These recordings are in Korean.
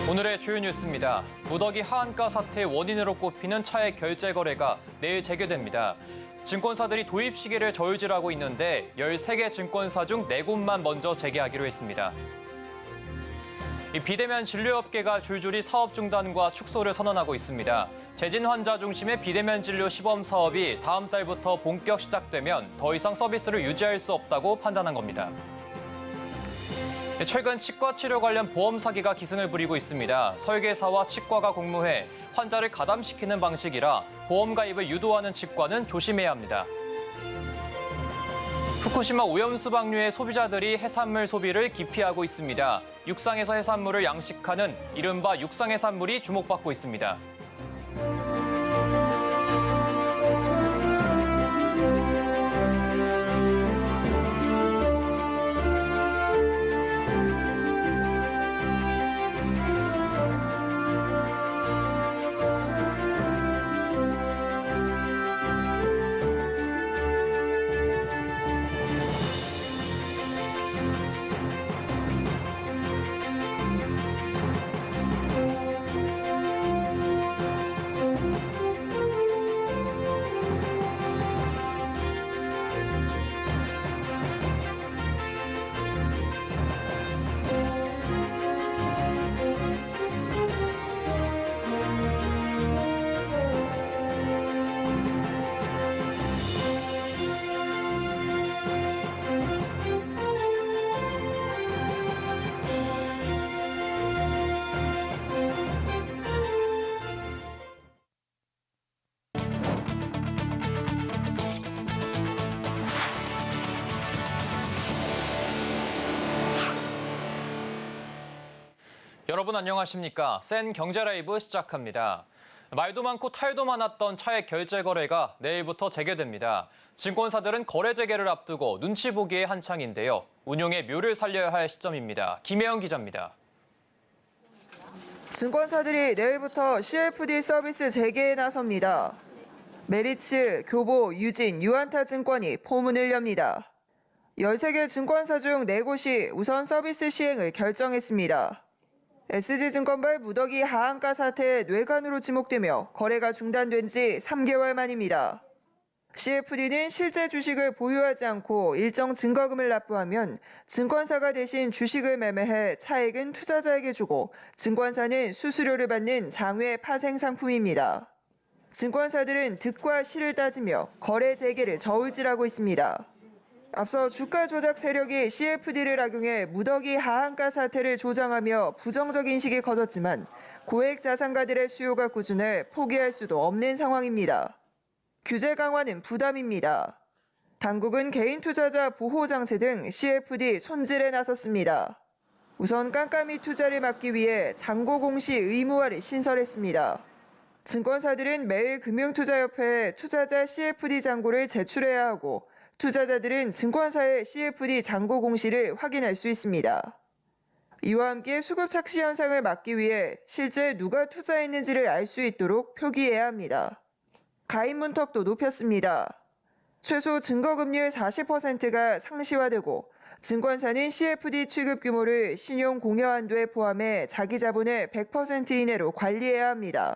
오늘의 주요 뉴스입니다. 무더기 하한가 사태의 원인으로 꼽히는 차액 결제 거래가 내일 재개됩니다. 증권사들이 도입 시기를 저울질하고 있는데 13개 증권사 중 4곳만 먼저 재개하기로 했습니다. 비대면 진료업계가 줄줄이 사업 중단과 축소를 선언하고 있습니다. 재진 환자 중심의 비대면 진료 시범 사업이 다음 달부터 본격 시작되면 더 이상 서비스를 유지할 수 없다고 판단한 겁니다. 최근 치과 치료 관련 보험 사기가 기승을 부리고 있습니다. 설계사와 치과가 공모해 환자를 가담시키는 방식이라 보험 가입을 유도하는 치과는 조심해야 합니다. 후쿠시마 오염수 방류의 소비자들이 해산물 소비를 기피하고 있습니다. 육상에서 해산물을 양식하는 이른바 육상해산물이 주목받고 있습니다. 여러분 안녕하십니까? 센 경제 라이브 시작합니다. 말도 많고 탈도 많았던 차액 결제 거래가 내일부터 재개됩니다. 증권사들은 거래 재개를 앞두고 눈치 보기에 한창인데요. 운용의 묘를 살려야 할 시점입니다. 김혜영 기자입니다. 증권사들이 내일부터 CFD 서비스 재개에 나섭니다. 메리츠, 교보, 유진, 유안타증권이 포문을 엽니다. 13개 증권사 중 4곳이 우선 서비스 시행을 결정했습니다. SG증권발 무더기 하한가 사태의 뇌관으로 지목되며 거래가 중단된 지 3개월 만입니다. CFD는 실제 주식을 보유하지 않고 일정 증거금을 납부하면 증권사가 대신 주식을 매매해 차액은 투자자에게 주고 증권사는 수수료를 받는 장외 파생 상품입니다. 증권사들은 득과 실을 따지며 거래 재개를 저울질하고 있습니다. 앞서 주가 조작 세력이 CFD를 악용해 무더기 하한가 사태를 조장하며 부정적 인식이 커졌지만 고액 자산가들의 수요가 꾸준해 포기할 수도 없는 상황입니다. 규제 강화는 부담입니다. 당국은 개인 투자자 보호 장치 등 CFD 손질에 나섰습니다. 우선 깜깜이 투자를 막기 위해 잔고 공시 의무화를 신설했습니다. 증권사들은 매일 금융투자협회에 투자자 CFD 잔고를 제출해야 하고 투자자들은 증권사의 CFD 잔고 공시를 확인할 수 있습니다. 이와 함께 수급 착시 현상을 막기 위해 실제 누가 투자했는지를 알 수 있도록 표기해야 합니다. 가입 문턱도 높였습니다. 최소 증거금리의 40%가 상시화되고 증권사는 CFD 취급 규모를 신용 공여 한도에 포함해 자기 자본의 100% 이내로 관리해야 합니다.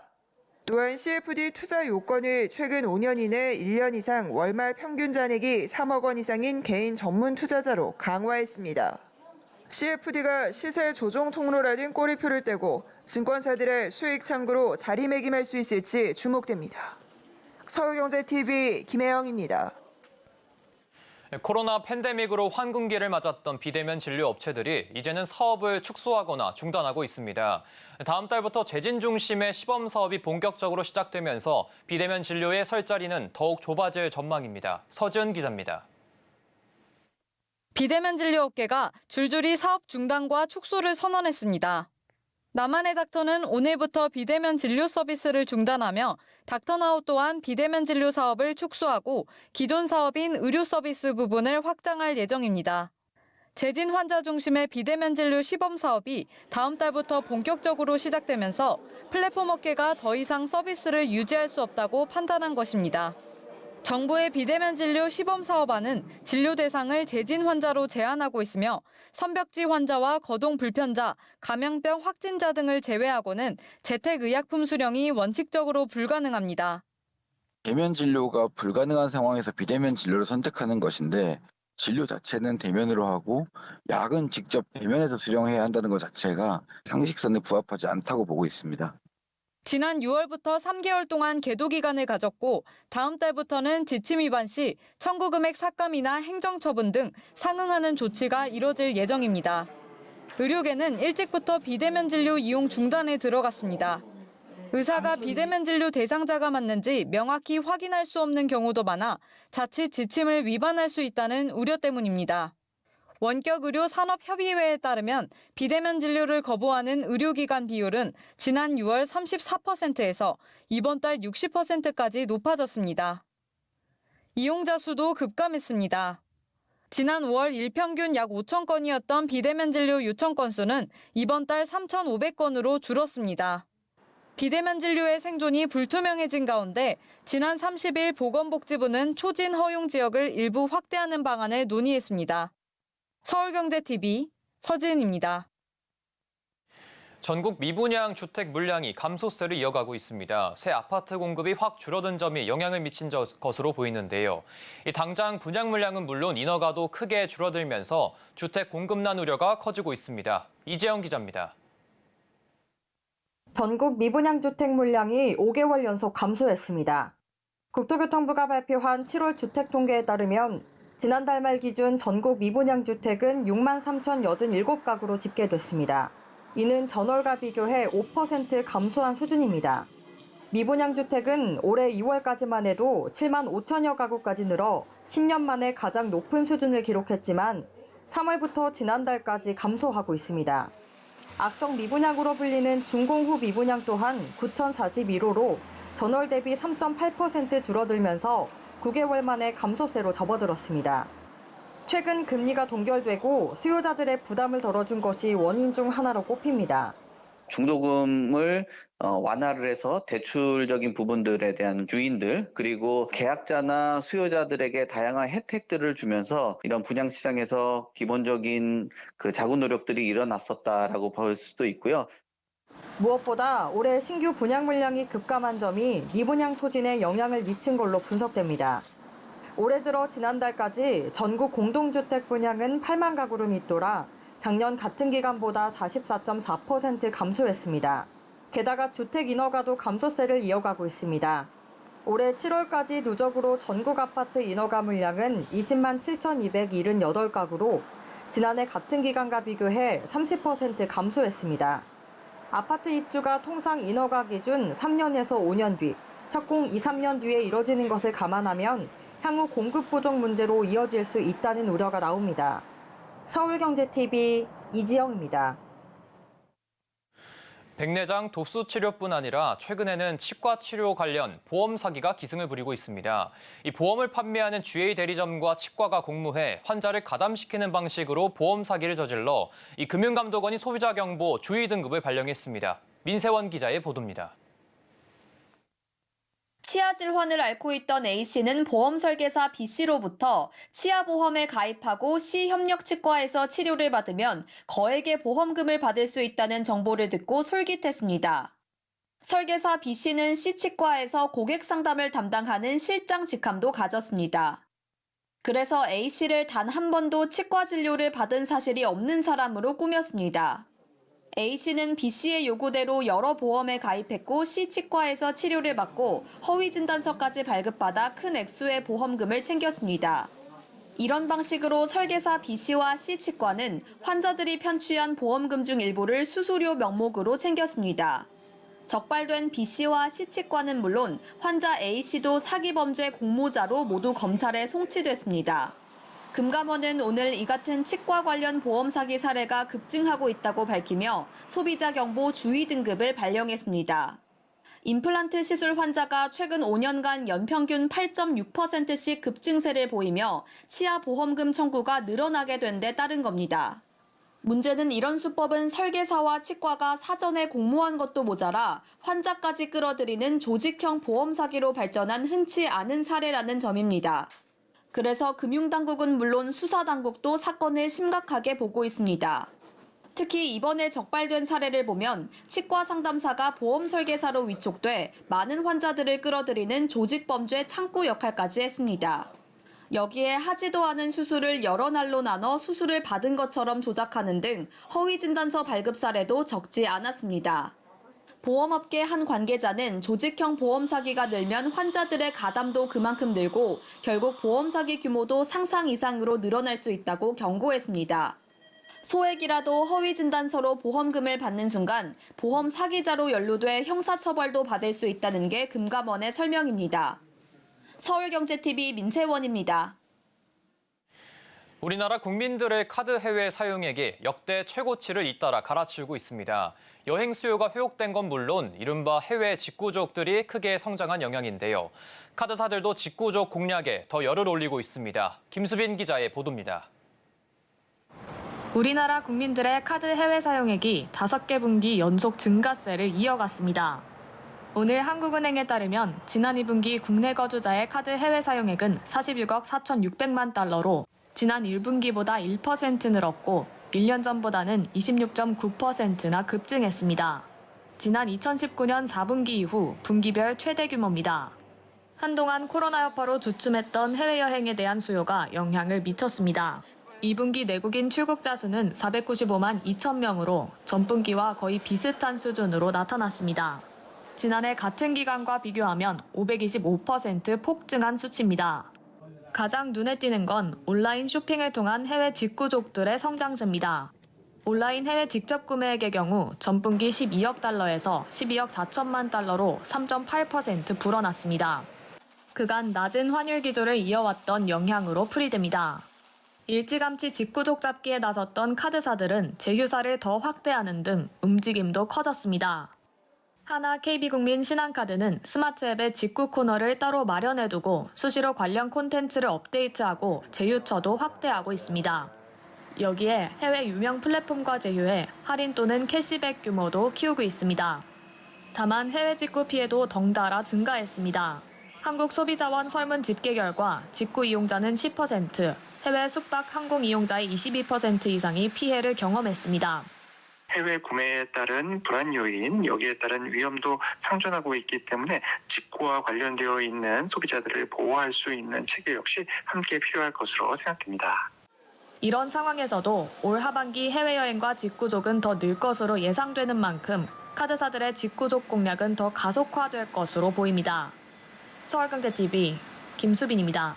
또한 CFD 투자 요건을 최근 5년 이내 1년 이상 월말 평균 잔액이 3억 원 이상인 개인 전문 투자자로 강화했습니다. CFD가 시세 조정 통로라는 꼬리표를 떼고 증권사들의 수익 창구로 자리매김할 수 있을지 주목됩니다. 서울경제TV 김혜영입니다. 코로나 팬데믹으로 황금기를 맞았던 비대면 진료 업체들이 이제는 사업을 축소하거나 중단하고 있습니다. 다음 달부터 재진 중심의 시범 사업이 본격적으로 시작되면서 비대면 진료의 설 자리는 더욱 좁아질 전망입니다. 서지은 기자입니다. 비대면 진료 업계가 줄줄이 사업 중단과 축소를 선언했습니다. 나만의 닥터는 오늘부터 비대면 진료 서비스를 중단하며 닥터나우 또한 비대면 진료 사업을 축소하고 기존 사업인 의료 서비스 부분을 확장할 예정입니다. 재진 환자 중심의 비대면 진료 시범 사업이 다음 달부터 본격적으로 시작되면서 플랫폼 업계가 더 이상 서비스를 유지할 수 없다고 판단한 것입니다. 정부의 비대면 진료 시범사업안은 진료 대상을 재진 환자로 제한하고 있으며 선벽지 환자와 거동 불편자, 감염병 확진자 등을 제외하고는 재택의약품 수령이 원칙적으로 불가능합니다. 대면 진료가 불가능한 상황에서 비대면 진료를 선택하는 것인데 진료 자체는 대면으로 하고 약은 직접 대면에서 수령해야 한다는 것 자체가 상식선에 부합하지 않다고 보고 있습니다. 지난 6월부터 3개월 동안 계도 기간을 가졌고 다음 달부터는 지침 위반 시 청구 금액 삭감이나 행정처분 등 상응하는 조치가 이뤄질 예정입니다. 의료계는 일찍부터 비대면 진료 이용 중단에 들어갔습니다. 의사가 비대면 진료 대상자가 맞는지 명확히 확인할 수 없는 경우도 많아 자칫 지침을 위반할 수 있다는 우려 때문입니다. 원격의료산업협의회에 따르면 비대면 진료를 거부하는 의료기관 비율은 지난 6월 34%에서 이번 달 60%까지 높아졌습니다. 이용자 수도 급감했습니다. 지난 5월 일평균 약 5천 건이었던 비대면 진료 요청 건수는 이번 달 3,500건으로 줄었습니다. 비대면 진료의 생존이 불투명해진 가운데 지난 30일 보건복지부는 초진 허용 지역을 일부 확대하는 방안을 논의했습니다. 서울경제TV 서진입니다. 전국 미분양 주택 물량이 감소세를 이어가고 있습니다. 새 아파트 공급이 확 줄어든 점이 영향을 미친 것으로 보이는데요. 당장 분양 물량은 물론 인허가도 크게 줄어들면서 주택 공급난 우려가 커지고 있습니다. 이재영 기자입니다. 전국 미분양 주택 물량이 5개월 연속 감소했습니다. 국토교통부가 발표한 7월 주택 통계에 따르면 지난달 말 기준 전국 미분양 주택은 6만 3,087가구로 집계됐습니다. 이는 전월과 비교해 5% 감소한 수준입니다. 미분양 주택은 올해 2월까지만 해도 7만 5천여 가구까지 늘어 10년 만에 가장 높은 수준을 기록했지만 3월부터 지난달까지 감소하고 있습니다. 악성 미분양으로 불리는 준공후 미분양 또한 9,041호로 전월 대비 3.8% 줄어들면서 9개월 만에 감소세로 접어들었습니다. 최근 금리가 동결되고 수요자들의 부담을 덜어준 것이 원인 중 하나로 꼽힙니다. 중도금을 완화를 해서 대출적인 부분들에 대한 유인들 그리고 계약자나 수요자들에게 다양한 혜택들을 주면서 이런 분양시장에서 기본적인 자구 노력들이 일어났었다라고 볼 수도 있고요. 무엇보다 올해 신규 분양 물량이 급감한 점이 미분양 소진에 영향을 미친 걸로 분석됩니다. 올해 들어 지난달까지 전국 공동주택 분양은 8만 가구로 밑돌아 작년 같은 기간보다 44.4% 감소했습니다. 게다가 주택 인허가도 감소세를 이어가고 있습니다. 올해 7월까지 누적으로 전국 아파트 인허가 물량은 20만 7,278가구로 지난해 같은 기간과 비교해 30% 감소했습니다. 아파트 입주가 통상 인허가 기준 3년에서 5년 뒤, 착공 2, 3년 뒤에 이뤄지는 것을 감안하면 향후 공급 부족 문제로 이어질 수 있다는 우려가 나옵니다. 서울경제TV 이지영입니다. 백내장 독소 치료뿐 아니라 최근에는 치과 치료 관련 보험 사기가 기승을 부리고 있습니다. 이 보험을 판매하는 GA 대리점과 치과가 공모해 환자를 가담시키는 방식으로 보험 사기를 저질러 이 금융감독원이 소비자 경보 주의 등급을 발령했습니다. 민세원 기자의 보도입니다. 치아 질환을 앓고 있던 A씨는 보험 설계사 B씨로부터 치아보험에 가입하고 C 협력치과에서 치료를 받으면 거액의 보험금을 받을 수 있다는 정보를 듣고 솔깃했습니다. 설계사 B씨는 C치과에서 고객 상담을 담당하는 실장 직함도 가졌습니다. 그래서 A씨를 단 한 번도 치과 진료를 받은 사실이 없는 사람으로 꾸몄습니다. A씨는 B씨의 요구대로 여러 보험에 가입했고 C치과에서 치료를 받고 허위 진단서까지 발급받아 큰 액수의 보험금을 챙겼습니다. 이런 방식으로 설계사 B씨와 C치과는 환자들이 편취한 보험금 중 일부를 수수료 명목으로 챙겼습니다. 적발된 B씨와 C치과는 물론 환자 A씨도 사기 범죄 공모자로 모두 검찰에 송치됐습니다. 금감원은 오늘 이 같은 치과 관련 보험 사기 사례가 급증하고 있다고 밝히며 소비자 경보 주의 등급을 발령했습니다. 임플란트 시술 환자가 최근 5년간 연평균 8.6%씩 급증세를 보이며 치아 보험금 청구가 늘어나게 된 데 따른 겁니다. 문제는 이런 수법은 설계사와 치과가 사전에 공모한 것도 모자라 환자까지 끌어들이는 조직형 보험 사기로 발전한 흔치 않은 사례라는 점입니다. 그래서 금융당국은 물론 수사당국도 사건을 심각하게 보고 있습니다. 특히 이번에 적발된 사례를 보면 치과 상담사가 보험 설계사로 위촉돼 많은 환자들을 끌어들이는 조직범죄 창구 역할까지 했습니다. 여기에 하지도 않은 수술을 여러 날로 나눠 수술을 받은 것처럼 조작하는 등 허위 진단서 발급 사례도 적지 않았습니다. 보험업계 한 관계자는 조직형 보험 사기가 늘면 환자들의 가담도 그만큼 늘고 결국 보험 사기 규모도 상상 이상으로 늘어날 수 있다고 경고했습니다. 소액이라도 허위 진단서로 보험금을 받는 순간 보험 사기자로 연루돼 형사처벌도 받을 수 있다는 게 금감원의 설명입니다. 서울경제TV 민채원입니다. 우리나라 국민들의 카드 해외 사용액이 역대 최고치를 잇따라 갈아치우고 있습니다. 여행 수요가 회복된 건 물론 이른바 해외 직구족들이 크게 성장한 영향인데요. 카드사들도 직구족 공략에 더 열을 올리고 있습니다. 김수빈 기자의 보도입니다. 우리나라 국민들의 카드 해외 사용액이 5개 분기 연속 증가세를 이어갔습니다. 오늘 한국은행에 따르면 지난 2분기 국내 거주자의 카드 해외 사용액은 46억 4,600만 달러로 지난 1분기보다 1% 늘었고 1년 전보다는 26.9%나 급증했습니다. 지난 2019년 4분기 이후 분기별 최대 규모입니다. 한동안 코로나 여파로 주춤했던 해외여행에 대한 수요가 영향을 미쳤습니다. 2분기 내국인 출국자 수는 495만 2천 명으로 전분기와 거의 비슷한 수준으로 나타났습니다. 지난해 같은 기간과 비교하면 525% 폭증한 수치입니다. 가장 눈에 띄는 건 온라인 쇼핑을 통한 해외 직구족들의 성장세입니다. 온라인 해외 직접 구매액의 경우 전분기 12억 달러에서 12억 4천만 달러로 3.8% 불어났습니다. 그간 낮은 환율 기조를 이어왔던 영향으로 풀이됩니다. 일찌감치 직구족 잡기에 나섰던 카드사들은 제휴사를 더 확대하는 등 움직임도 커졌습니다. 하나 KB국민 신한카드는 스마트 앱의 직구 코너를 따로 마련해두고 수시로 관련 콘텐츠를 업데이트하고 제휴처도 확대하고 있습니다. 여기에 해외 유명 플랫폼과 제휴해 할인 또는 캐시백 규모도 키우고 있습니다. 다만 해외 직구 피해도 덩달아 증가했습니다. 한국소비자원 설문 집계 결과 직구 이용자는 10%, 해외 숙박 항공 이용자의 22% 이상이 피해를 경험했습니다. 해외 구매에 따른 불안 요인, 여기에 따른 위험도 상존하고 있기 때문에 직구와 관련되어 있는 소비자들을 보호할 수 있는 체계 역시 함께 필요할 것으로 생각됩니다. 이런 상황에서도 올 하반기 해외여행과 직구족은 더 늘 것으로 예상되는 만큼 카드사들의 직구족 공략은 더 가속화될 것으로 보입니다. 서울경제TV 김수빈입니다.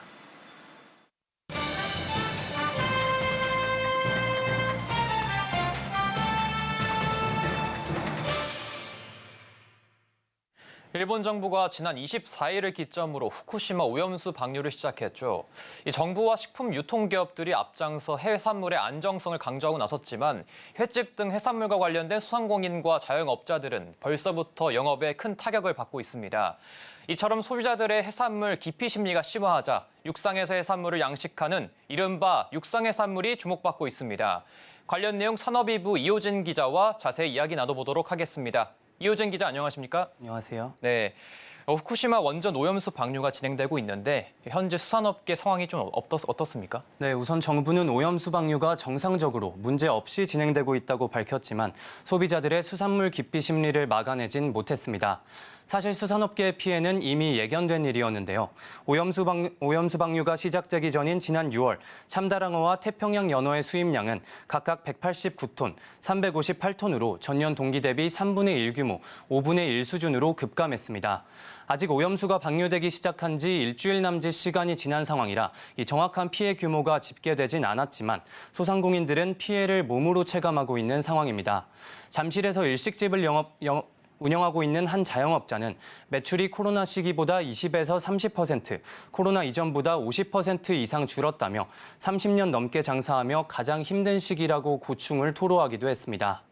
일본 정부가 지난 24일을 기점으로 후쿠시마 오염수 방류를 시작했죠. 이 정부와 식품 유통기업들이 앞장서 해산물의 안정성을 강조하고 나섰지만 횟집 등 해산물과 관련된 소상공인과 자영업자들은 벌써부터 영업에 큰 타격을 받고 있습니다. 이처럼 소비자들의 해산물 기피 심리가 심화하자 육상에서 해산물을 양식하는 이른바 육상해산물이 주목받고 있습니다. 관련 내용 산업이부 이호진 기자와 자세히 이야기 나눠보도록 하겠습니다. 이호진 기자 안녕하십니까? 안녕하세요. 네, 후쿠시마 원전 오염수 방류가 진행되고 있는데 현재 수산업계 상황이 좀 어떻습니까? 네, 우선 정부는 오염수 방류가 정상적으로 문제 없이 진행되고 있다고 밝혔지만 소비자들의 수산물 기피 심리를 막아내진 못했습니다. 사실 수산업계의 피해는 이미 예견된 일이었는데요. 오염수 방류가 시작되기 전인 지난 6월 참다랑어와 태평양 연어의 수입량은 각각 189톤, 358톤으로 전년 동기 대비 3분의 1 규모, 5분의 1 수준으로 급감했습니다. 아직 오염수가 방류되기 시작한 지 일주일 남짓 시간이 지난 상황이라 이 정확한 피해 규모가 집계되진 않았지만 소상공인들은 피해를 몸으로 체감하고 있는 상황입니다. 잠실에서 일식집을 운영하고 있는 한 자영업자는 매출이 코로나 시기보다 20에서 30%, 코로나 이전보다 50% 이상 줄었다며 30년 넘게 장사하며 가장 힘든 시기라고 고충을 토로하기도 했습니다.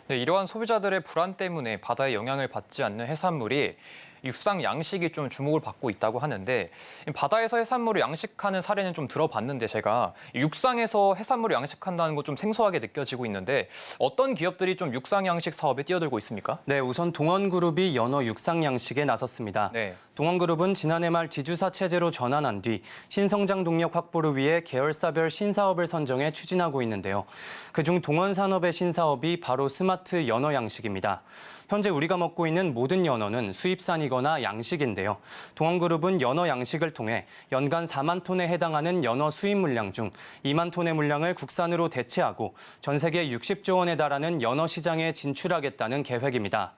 네, 이러한 소비자들의 불안 때문에 바다에 영향을 받지 않는 해산물이 육상 양식이 좀 주목을 받고 있다고 하는데 바다에서 해산물을 양식하는 사례는 좀 들어봤는데 제가 육상에서 해산물을 양식한다는 거 좀 생소하게 느껴지고 있는데 어떤 기업들이 좀 육상 양식 사업에 뛰어들고 있습니까? 네, 우선 동원그룹이 연어 육상 양식에 나섰습니다. 네. 동원그룹은 지난해 말 지주사 체제로 전환한 뒤 신성장 동력 확보를 위해 계열사별 신사업을 선정해 추진하고 있는데요. 그중 동원산업의 신사업이 바로 스마트 연어 양식입니다. 현재 우리가 먹고 있는 모든 연어는 수입산이거나 양식인데요. 동원그룹은 연어 양식을 통해 연간 4만 톤에 해당하는 연어 수입 물량 중 2만 톤의 물량을 국산으로 대체하고 전 세계 60조 원에 달하는 연어 시장에 진출하겠다는 계획입니다.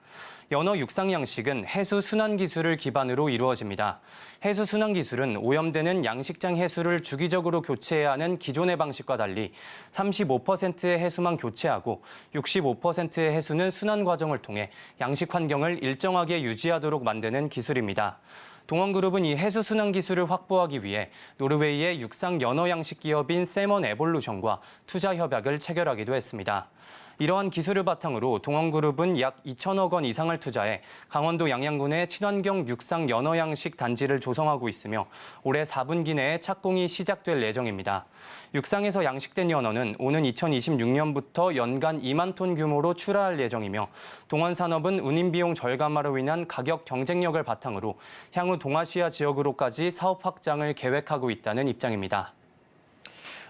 연어 육상 양식은 해수 순환 기술을 기반으로 이루어집니다. 해수 순환 기술은 오염되는 양식장 해수를 주기적으로 교체해야 하는 기존의 방식과 달리 35%의 해수만 교체하고 65%의 해수는 순환 과정을 통해 양식 환경을 일정하게 유지하도록 만드는 기술입니다. 동원그룹은 이 해수 순환 기술을 확보하기 위해 노르웨이의 육상 연어 양식 기업인 세먼 에볼루션과 투자 협약을 체결하기도 했습니다. 이러한 기술을 바탕으로 동원그룹은 약 2천억 원 이상을 투자해 강원도 양양군에 친환경 육상 연어 양식 단지를 조성하고 있으며 올해 4분기 내에 착공이 시작될 예정입니다. 육상에서 양식된 연어는 오는 2026년부터 연간 2만 톤 규모로 출하할 예정이며 동원산업은 운임 비용 절감화로 인한 가격 경쟁력을 바탕으로 향후 동아시아 지역으로까지 사업 확장을 계획하고 있다는 입장입니다.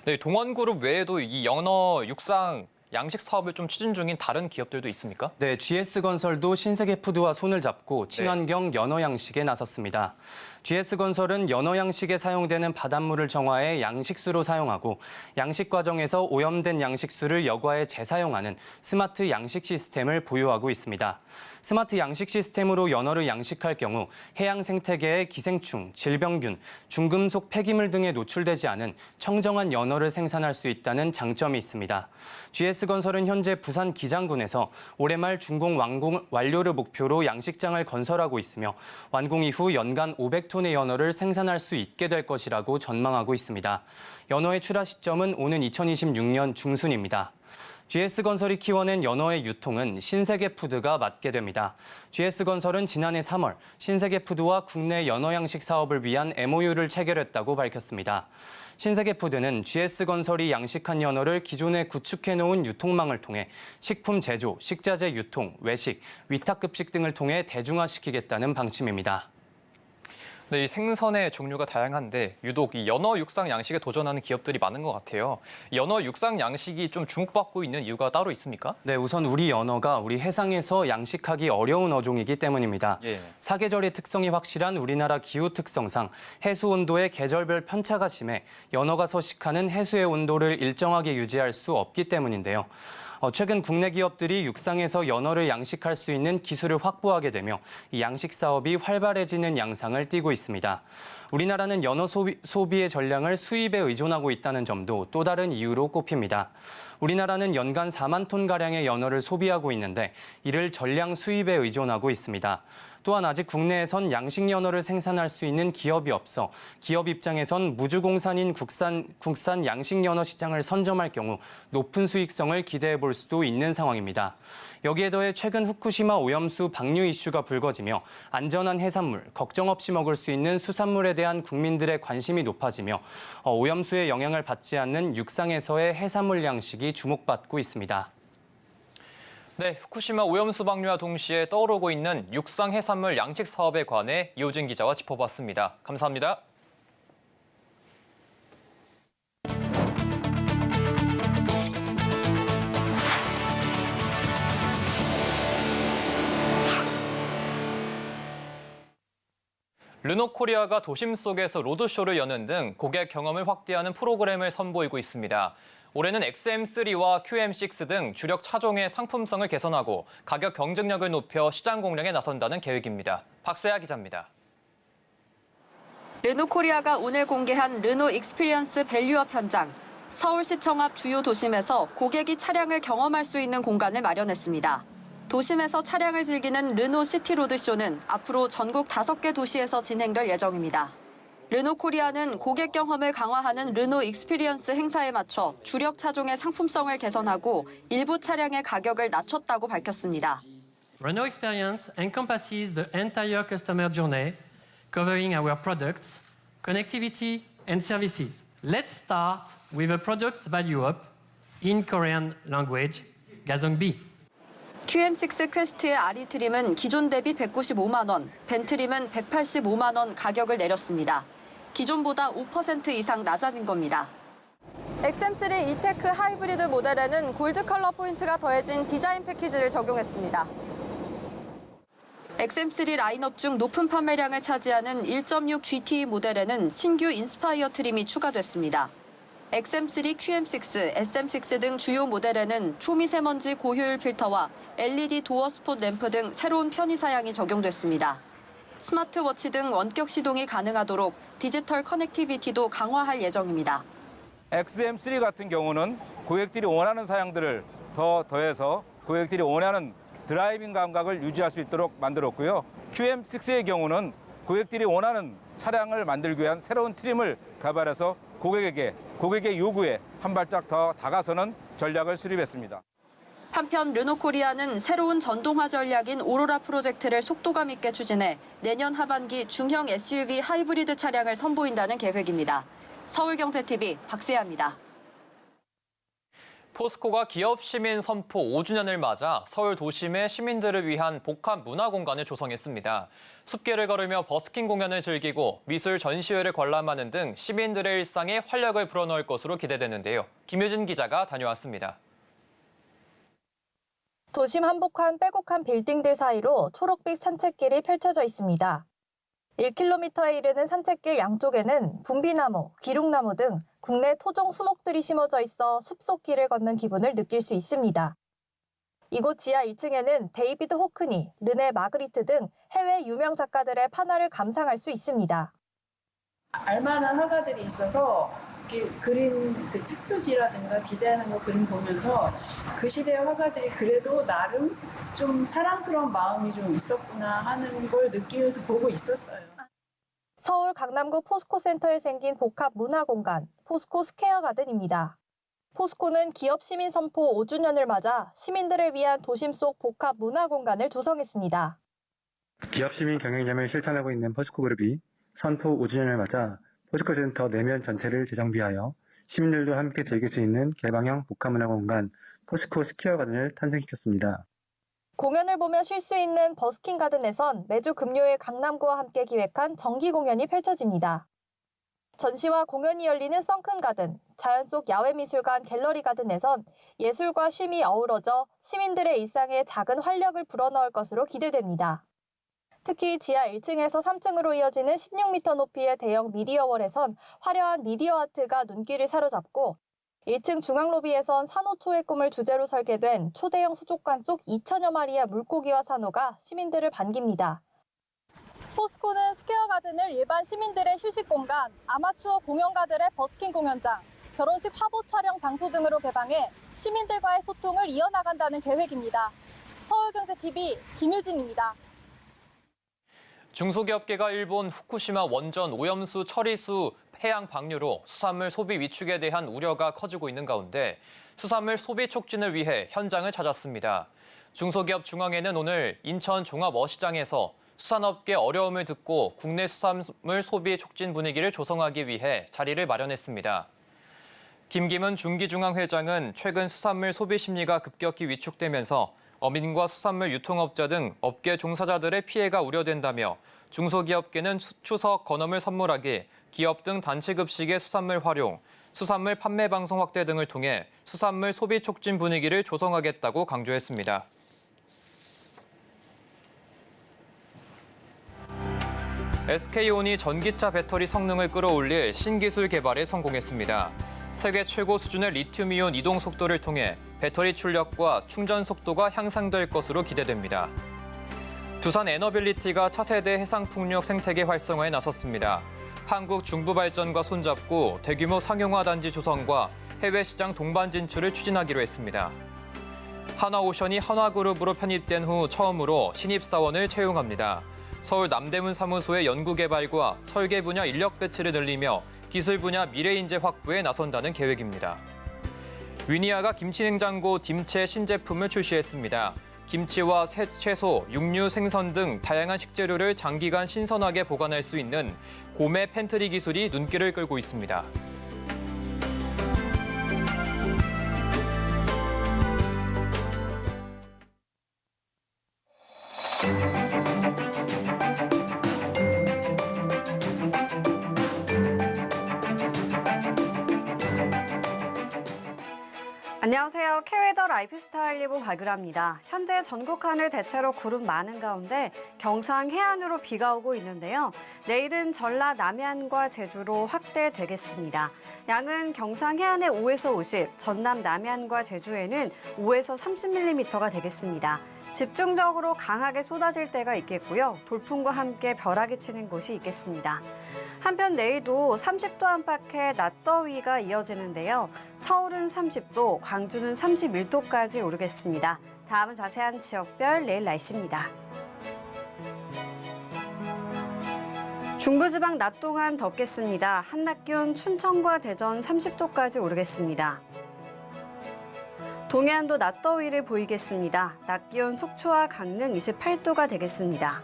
네, 동원그룹 외에도 이 연어 육상 양식 사업을 좀 추진 중인 다른 기업들도 있습니까? 네, GS건설도 신세계푸드와 손을 잡고 친환경 연어 양식에 나섰습니다. GS건설은 연어 양식에 사용되는 바닷물을 정화해 양식수로 사용하고 양식 과정에서 오염된 양식수를 여과해 재사용하는 스마트 양식 시스템을 보유하고 있습니다. 스마트 양식 시스템으로 연어를 양식할 경우 해양 생태계의 기생충, 질병균, 중금속 폐기물 등에 노출되지 않은 청정한 연어를 생산할 수 있다는 장점이 있습니다. GS건설은 현재 부산 기장군에서 올해 말 준공 완료를 목표로 양식장을 건설하고 있으며 완공 이후 연간 500톤의 연어를 생산할 수 있게 될 것이라고 전망하고 있습니다. 연어의 출하 시점은 오는 2026년 중순입니다. GS건설이 키워낸 연어의 유통은 신세계푸드가 맡게 됩니다. GS건설은 지난해 3월 신세계푸드와 국내 연어 양식 사업을 위한 MOU를 체결했다고 밝혔습니다. 신세계푸드는 GS건설이 양식한 연어를 기존에 구축해놓은 유통망을 통해 식품 제조, 식자재 유통, 외식, 위탁급식 등을 통해 대중화시키겠다는 방침입니다. 네, 이 생선의 종류가 다양한데 유독 이 연어 육상 양식에 도전하는 기업들이 많은 것 같아요. 연어 육상 양식이 좀 주목받고 있는 이유가 따로 있습니까? 네, 우선 우리 연어가 우리 해상에서 양식하기 어려운 어종이기 때문입니다. 예. 사계절의 특성이 확실한 우리나라 기후 특성상 해수 온도의 계절별 편차가 심해 연어가 서식하는 해수의 온도를 일정하게 유지할 수 없기 때문인데요. 최근 국내 기업들이 육상에서 연어를 양식할 수 있는 기술을 확보하게 되며 이 양식 사업이 활발해지는 양상을 띠고 있습니다. 우리나라는 연어 소비의 전량을 수입에 의존하고 있다는 점도 또 다른 이유로 꼽힙니다. 우리나라는 연간 4만 톤가량의 연어를 소비하고 있는데 이를 전량 수입에 의존하고 있습니다. 또한 아직 국내에선 양식 연어를 생산할 수 있는 기업이 없어 기업 입장에선 무주공산인 국산 양식 연어 시장을 선점할 경우 높은 수익성을 기대해 볼 수도 있는 상황입니다. 여기에 더해 최근 후쿠시마 오염수 방류 이슈가 불거지며 안전한 해산물, 걱정 없이 먹을 수 있는 수산물에 대한 국민들의 관심이 높아지며 오염수의 영향을 받지 않는 육상에서의 해산물 양식이 주목받고 있습니다. 네, 후쿠시마 오염수 방류와 동시에 떠오르고 있는 육상 해산물 양식 사업에 관해 이호진 기자와 짚어봤습니다. 감사합니다. 르노코리아가 도심 속에서 로드쇼를 여는 등 고객 경험을 확대하는 프로그램을 선보이고 있습니다. 올해는 XM3와 QM6 등 주력 차종의 상품성을 개선하고 가격 경쟁력을 높여 시장 공략에 나선다는 계획입니다. 박세아 기자입니다. 르노코리아가 오늘 공개한 르노 익스피리언스 밸류업 현장. 서울시청 앞 주요 도심에서 고객이 차량을 경험할 수 있는 공간을 마련했습니다. 도심에서 차량을 즐기는 르노 시티 로드쇼는 앞으로 전국 5개 도시에서 진행될 예정입니다. 르노코리아는 고객 경험을 강화하는 르노 익스피리언스 행사에 맞춰 주력 차종의 상품성을 개선하고 일부 차량의 가격을 낮췄다고 밝혔습니다. Renault Experience encompasses the entire customer journey, covering our products, connectivity, and services. Let's start with the product value up in Korean language, 가성비. QM6 퀘스트의 RE 트림은 기존 대비 195만 원, 벤트림은 185만 원 가격을 내렸습니다. 기존보다 5% 이상 낮아진 겁니다. XM3 이테크 하이브리드 모델에는 골드 컬러 포인트가 더해진 디자인 패키지를 적용했습니다. XM3 라인업 중 높은 판매량을 차지하는 1.6 GT 모델에는 신규 인스파이어 트림이 추가됐습니다. XM3, QM6, SM6 등 주요 모델에는 초미세먼지 고효율 필터와 LED 도어 스폿 램프 등 새로운 편의 사양이 적용됐습니다. 스마트워치 등 원격 시동이 가능하도록 디지털 커넥티비티도 강화할 예정입니다. XM3 같은 경우는 고객들이 원하는 사양들을 더해서 고객들이 원하는 드라이빙 감각을 유지할 수 있도록 만들었고요. QM6의 경우는 고객들이 원하는 차량을 만들기 위한 새로운 트림을 개발해서 고객의 요구에 한 발짝 더 다가서는 전략을 수립했습니다. 한편 르노코리아는 새로운 전동화 전략인 오로라 프로젝트를 속도감 있게 추진해 내년 하반기 중형 SUV 하이브리드 차량을 선보인다는 계획입니다. 서울경제TV 박세아입니다. 포스코가 기업 시민 선포 5주년을 맞아 서울 도심의 시민들을 위한 복합 문화 공간을 조성했습니다. 숲길을 걸으며 버스킹 공연을 즐기고 미술 전시회를 관람하는 등 시민들의 일상에 활력을 불어넣을 것으로 기대되는데요. 김유진 기자가 다녀왔습니다. 도심 한복판 빼곡한 빌딩들 사이로 초록빛 산책길이 펼쳐져 있습니다. 1km에 이르는 산책길 양쪽에는 분비나무, 기룩나무 등 국내 토종 수목들이 심어져 있어 숲속길을 걷는 기분을 느낄 수 있습니다. 이곳 지하 1층에는 데이비드 호크니, 르네 마그리트 등 해외 유명 작가들의 판화를 감상할 수 있습니다. 알만한 화가들이 있어서 그림 책 표지라든가 디자인한 거 그림 보면서 그 시대의 화가들이 그래도 나름 좀 사랑스러운 마음이 좀 있었구나 하는 걸 느끼면서 보고 있었어요. 서울 강남구 포스코 센터에 생긴 복합 문화 공간, 포스코 스퀘어 가든입니다. 포스코는 기업 시민 선포 5주년을 맞아 시민들을 위한 도심 속 복합 문화 공간을 조성했습니다. 기업 시민 경영념을 실천하고 있는 포스코 그룹이 선포 5주년을 맞아 포스코 센터 내면 전체를 재정비하여 시민들도 함께 즐길 수 있는 개방형 복합문화 공간 포스코 스퀘어 가든을 탄생시켰습니다. 공연을 보며 쉴 수 있는 버스킹 가든에선 매주 금요일 강남구와 함께 기획한 정기 공연이 펼쳐집니다. 전시와 공연이 열리는 선큰 가든, 자연 속 야외 미술관 갤러리 가든에선 예술과 쉼이 어우러져 시민들의 일상에 작은 활력을 불어넣을 것으로 기대됩니다. 특히 지하 1층에서 3층으로 이어지는 16m 높이의 대형 미디어월에선 화려한 미디어 아트가 눈길을 사로잡고 1층 중앙 로비에선 산호초의 꿈을 주제로 설계된 초대형 수족관 속 2천여 마리의 물고기와 산호가 시민들을 반깁니다. 포스코는 스퀘어 가든을 일반 시민들의 휴식 공간, 아마추어 공연가들의 버스킹 공연장, 결혼식 화보 촬영 장소 등으로 개방해 시민들과의 소통을 이어나간다는 계획입니다. 서울경제TV 김유진입니다. 중소기업계가 일본 후쿠시마 원전 오염수 처리수 해양 방류로 수산물 소비 위축에 대한 우려가 커지고 있는 가운데 수산물 소비 촉진을 위해 현장을 찾았습니다. 중소기업 중앙회는 오늘 인천 종합어시장에서 수산업계 어려움을 듣고 국내 수산물 소비 촉진 분위기를 조성하기 위해 자리를 마련했습니다. 김기문 중기중앙회장은 최근 수산물 소비 심리가 급격히 위축되면서 어민과 수산물 유통업자 등 업계 종사자들의 피해가 우려된다며 중소기업계는 추석 건어물 선물하기, 기업 등 단체급식의 수산물 활용, 수산물 판매 방송 확대 등을 통해 수산물 소비 촉진 분위기를 조성하겠다고 강조했습니다. SK온이 전기차 배터리 성능을 끌어올릴 신기술 개발에 성공했습니다. 세계 최고 수준의 리튬이온 이동 속도를 통해 배터리 출력과 충전 속도가 향상될 것으로 기대됩니다. 두산 에너빌리티가 차세대 해상풍력 생태계 활성화에 나섰습니다. 한국 중부발전과 손잡고 대규모 상용화 단지 조성과 해외 시장 동반 진출을 추진하기로 했습니다. 한화오션이 한화그룹으로 편입된 후 처음으로 신입사원을 채용합니다. 서울 남대문 사무소의 연구개발과 설계 분야 인력 배치를 늘리며 기술 분야 미래인재 확보에 나선다는 계획입니다. 위니아가 김치냉장고 딤체 신제품을 출시했습니다. 김치와 채소, 육류, 생선 등 다양한 식재료를 장기간 신선하게 보관할 수 있는 고메 팬트리 기술이 눈길을 끌고 있습니다. 안녕하세요. K웨더 라이프스타일 리뷰 박유라입니다. 현재 전국 하늘 대체로 구름 많은 가운데 경상 해안으로 비가 오고 있는데요. 내일은 전라 남해안과 제주로 확대되겠습니다. 양은 경상 해안에 5에서 50, 전남 남해안과 제주에는 5에서 30mm가 되겠습니다. 집중적으로 강하게 쏟아질 때가 있겠고요. 돌풍과 함께 벼락이 치는 곳이 있겠습니다. 한편 내일도 30도 안팎의 낮더위가 이어지는데요. 서울은 30도, 광주는 31도까지 오르겠습니다. 다음은 자세한 지역별 내일 날씨입니다. 중부지방 낮 동안 덥겠습니다. 한낮 기온 춘천과 대전 30도까지 오르겠습니다. 동해안도 낮더위를 보이겠습니다. 낮 기온 속초와 강릉 28도가 되겠습니다.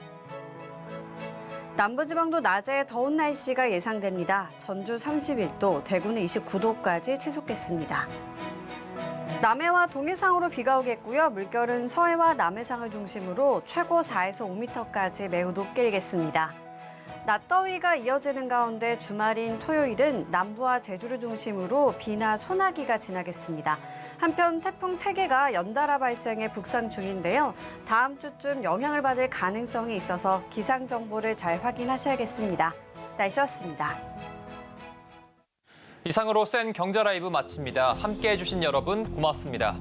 남부지방도 낮에 더운 날씨가 예상됩니다. 전주 31도, 대구는 29도까지 치솟겠습니다. 남해와 동해상으로 비가 오겠고요. 물결은 서해와 남해상을 중심으로 최고 4에서 5m까지 매우 높게 일겠습니다. 낮더위가 이어지는 가운데 주말인 토요일은 남부와 제주를 중심으로 비나 소나기가 지나겠습니다. 한편 태풍 3개가 연달아 발생해 북상 중인데요. 다음 주쯤 영향을 받을 가능성이 있어서 기상 정보를 잘 확인하셔야겠습니다. 날씨였습니다. 이상으로 센 경제 라이브 마칩니다. 함께해 주신 여러분 고맙습니다.